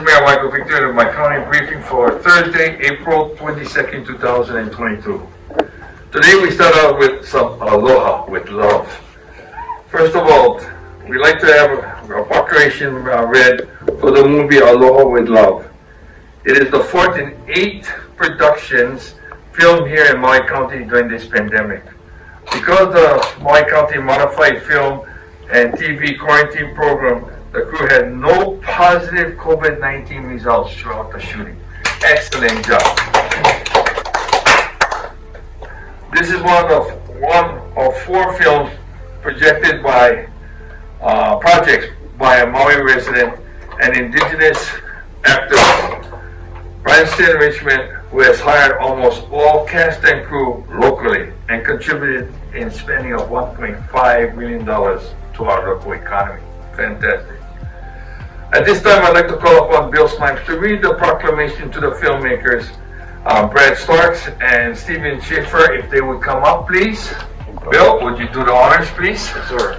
Mayor Michael Victorino with my county briefing for Thursday, April 22nd, 2022. Today we start out with some Aloha with Love. First of all, we'd like to have a proclamation read for the movie Aloha with Love. It is the fourth in 8 productions filmed here in Maui County during this pandemic. Because the Maui County Modified Film and TV Quarantine Program, the crew had no positive COVID-19 results throughout the shooting. Excellent job. This is one of 4 films projected by projects by a Maui resident and indigenous actor, Branscombe Richmond, who has hired almost all cast and crew locally and contributed in spending of $1.5 million to our local economy. Fantastic. At this time, I'd like to call upon Bill Snipes to read the proclamation to the filmmakers, Brad Starks and Stephen Schaefer, if they would come up, please. Bill, would you do the honors, please? Yes, sir.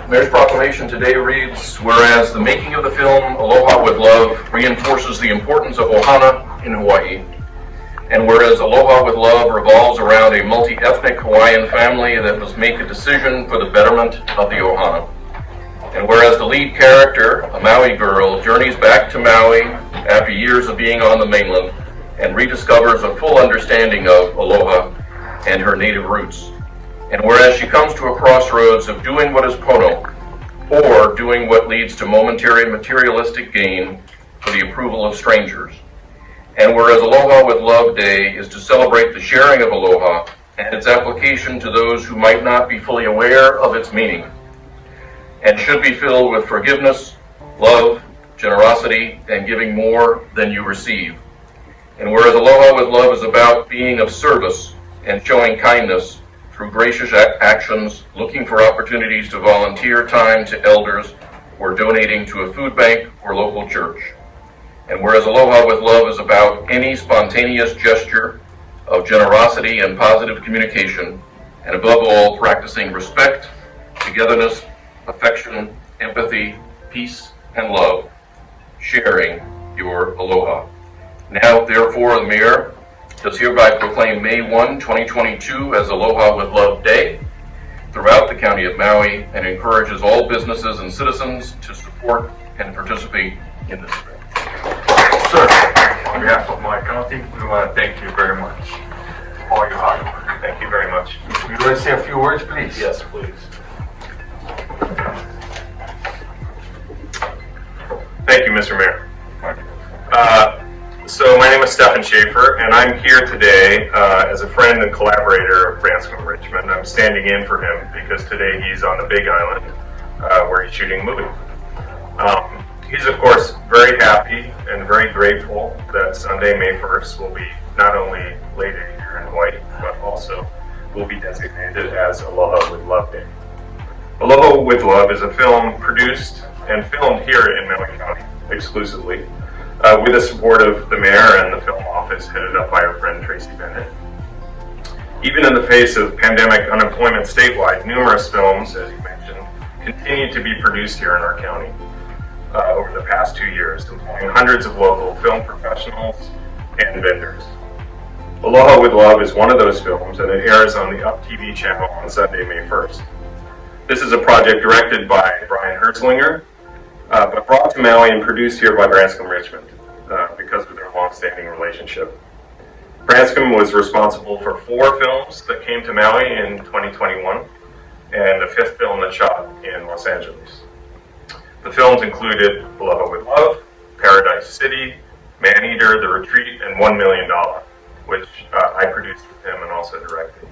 Mayor's proclamation today reads, whereas the making of the film Aloha with Love reinforces the importance of ohana in Hawaii, and whereas Aloha with Love revolves around a multi-ethnic Hawaiian family that must make a decision for the betterment of the ohana, and whereas the lead character, a Maui girl, journeys back to Maui after years of being on the mainland and rediscovers a full understanding of Aloha and her native roots, and whereas she comes to a crossroads of doing what is pono, or doing what leads to momentary materialistic gain for the approval of strangers, and whereas Aloha with Love Day is to celebrate the sharing of aloha and its application to those who might not be fully aware of its meaning, and should be filled with forgiveness, love, generosity, and giving more than you receive. And whereas Aloha with Love is about being of service and showing kindness through gracious actions, looking for opportunities to volunteer time to elders, or donating to a food bank or local church. And whereas Aloha with Love is about any spontaneous gesture of generosity and positive communication, and above all, practicing respect, togetherness, affection, empathy, peace, and love, sharing your aloha. Now, therefore, the Mayor does hereby proclaim May 1, 2022 as Aloha with Love Day throughout the County of Maui, and encourages all businesses and citizens to support and participate in this event. Sir, on behalf of Maui County, we want to thank you very much for all your hard work. Thank you very much. Would you like to say a few words, please? Yes, please. Thank you, Mr. Mayor. So my name is Stefan Schaefer, and I'm here today as a friend and collaborator of Branscombe Richmond. I'm standing in for him because today he's on the Big Island where he's shooting a movie. He's, of course, very happy and very grateful that Sunday, May 1st, will be not only Labor Day here in Hawaii, but also will be designated as Aloha with Love Day. Aloha with Love is a film produced and filmed here in Maui County exclusively, with the support of the mayor and the film office headed up by our friend Tracy Bennett. Even in the face of pandemic unemployment statewide, numerous films, as you mentioned, continue to be produced here in our county over the past 2 years, employing hundreds of local film professionals and vendors. Aloha with Love is one of those films, and it airs on the Up TV channel on Sunday, May 1st. This is a project directed by Brian Herzlinger, but brought to Maui and produced here by Branscombe Richmond because of their long-standing relationship. Branscombe was responsible for 4 films that came to Maui in 2021 and the 5th film that shot in Los Angeles. The films included Aloha with Love, Paradise City, Man-Eater, The Retreat, and $1 Million, which I produced with him and also directed.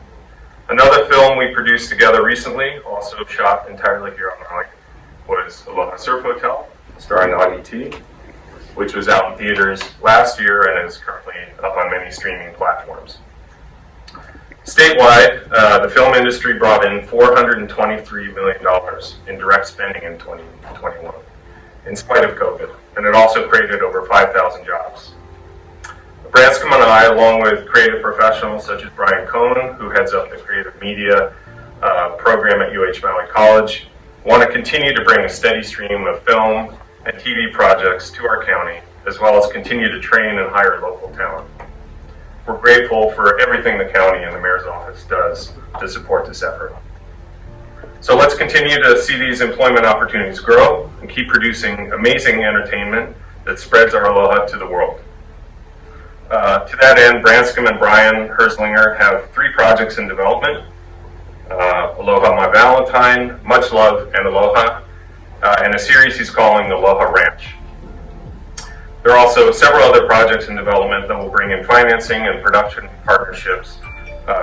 Another film we produced together recently, also shot entirely here on Maui, was Aloha Surf Hotel, starring Augie T, which was out in theaters last year and is currently up on many streaming platforms. Statewide, the film industry brought in $423 million in direct spending in 2021, in spite of COVID, and it also created over 5,000 jobs. Branscombe and I, along with creative professionals such as Brian Cohn, who heads up the creative media program at UH Maui College, want to continue to bring a steady stream of film and TV projects to our county, as well as continue to train and hire local talent. We're grateful for everything the county and the mayor's office does to support this effort. So let's continue to see these employment opportunities grow and keep producing amazing entertainment that spreads our aloha to the world. To that end, Branscombe and Brian Herzlinger have 3 projects in development: Aloha My Valentine, Much Love, and Aloha, and a series he's calling Aloha Ranch. There are also several other projects in development that will bring in financing and production partnerships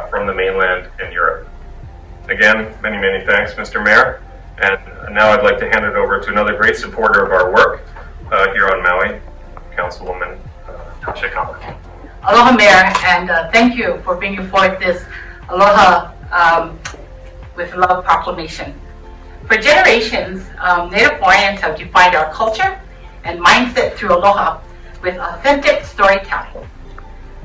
from the mainland and Europe. Again, many, many thanks, Mr. Mayor. And now I'd like to hand it over to another great supporter of our work here on Maui, Councilwoman Tasha Kama. Aloha, Mayor, and thank you for bringing forth this Aloha with Love proclamation. For generations, Native Hawaiians have defined our culture and mindset through aloha with authentic storytelling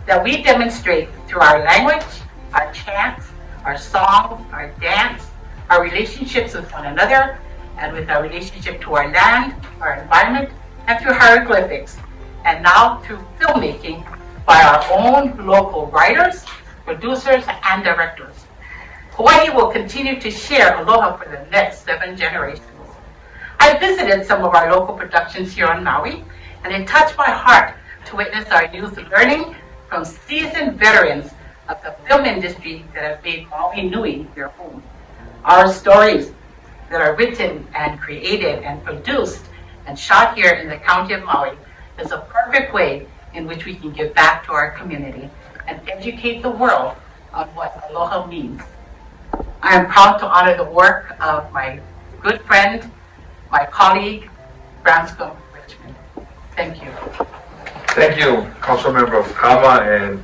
that we demonstrate through our language, our chants, our songs, our dance, our relationships with one another, and with our relationship to our land, our environment, and through hieroglyphics, and now through filmmaking by our own local writers, producers, and directors. Hawaii will continue to share aloha for the next 7 generations. I visited some of our local productions here on Maui, and it touched my heart to witness our youth learning from seasoned veterans of the film industry that have made Maui Nui their home. Our stories that are written and created and produced and shot here in the county of Maui is a perfect way in which we can give back to our community and educate the world on what aloha means. I am proud to honor the work of my good friend, my colleague, Branscombe Richmond. Thank you. Thank you, Councilmember Kama, and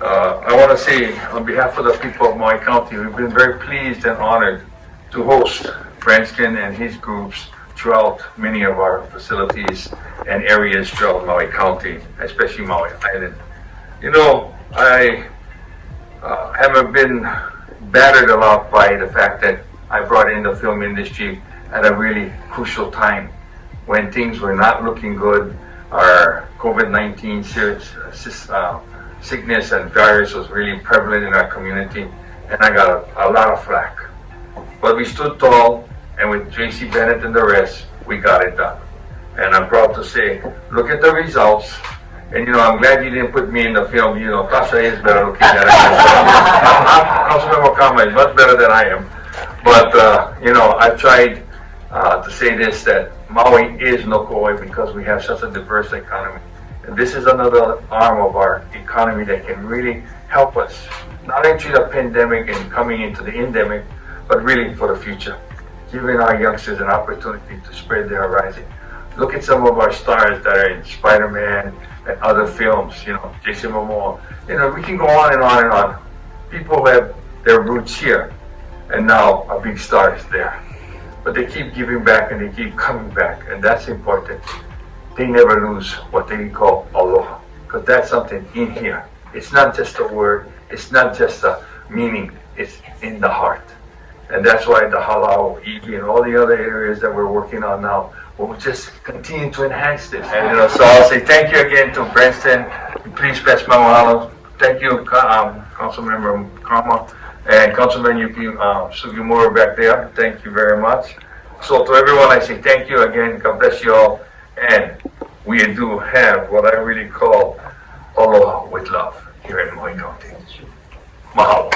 I want to say on behalf of the people of Maui County, we've been very pleased and honored to host Branscombe and his groups throughout many of our facilities and areas throughout Maui County, especially Maui Island. You know, I haven't been battered a lot by the fact that I brought in the film industry at a really crucial time when things were not looking good. Our COVID-19 sickness and virus was really prevalent in our community, and I got a lot of flack. But we stood tall, and with JC Bennett and the rest, we got it done. And I'm proud to say, look at the results. And you know, I'm glad you didn't put me in the film. You know, Tasha is better looking than I am. Councilmember Kama is much better than I am. But, you know, I've tried to say this, that Maui is no Kauai because we have such a diverse economy. And this is another arm of our economy that can really help us, not only through the pandemic and coming into the endemic, but really for the future, giving our youngsters an opportunity to spread their horizon. Look at some of our stars that are in Spider-Man and other films, you know, Jason Momoa. You know, we can go on and on and on. People have their roots here, and now a big star is there. But they keep giving back and they keep coming back, and that's important. They never lose what they call aloha, because that's something in here. It's not just a word, it's not just a meaning, it's in the heart. And that's why the halau, iwi, and all the other areas that we're working on now will just continue to enhance this. And you know, so I'll say thank you again to Branscombe. Please pass my mahalo. Thank you, Councilmember Kama, and Councilman Sugimura back there. Thank you very much. So to everyone, I say thank you again. God bless you all. And we do have what I really call Aloha with Love here in Maui County. Mahalo.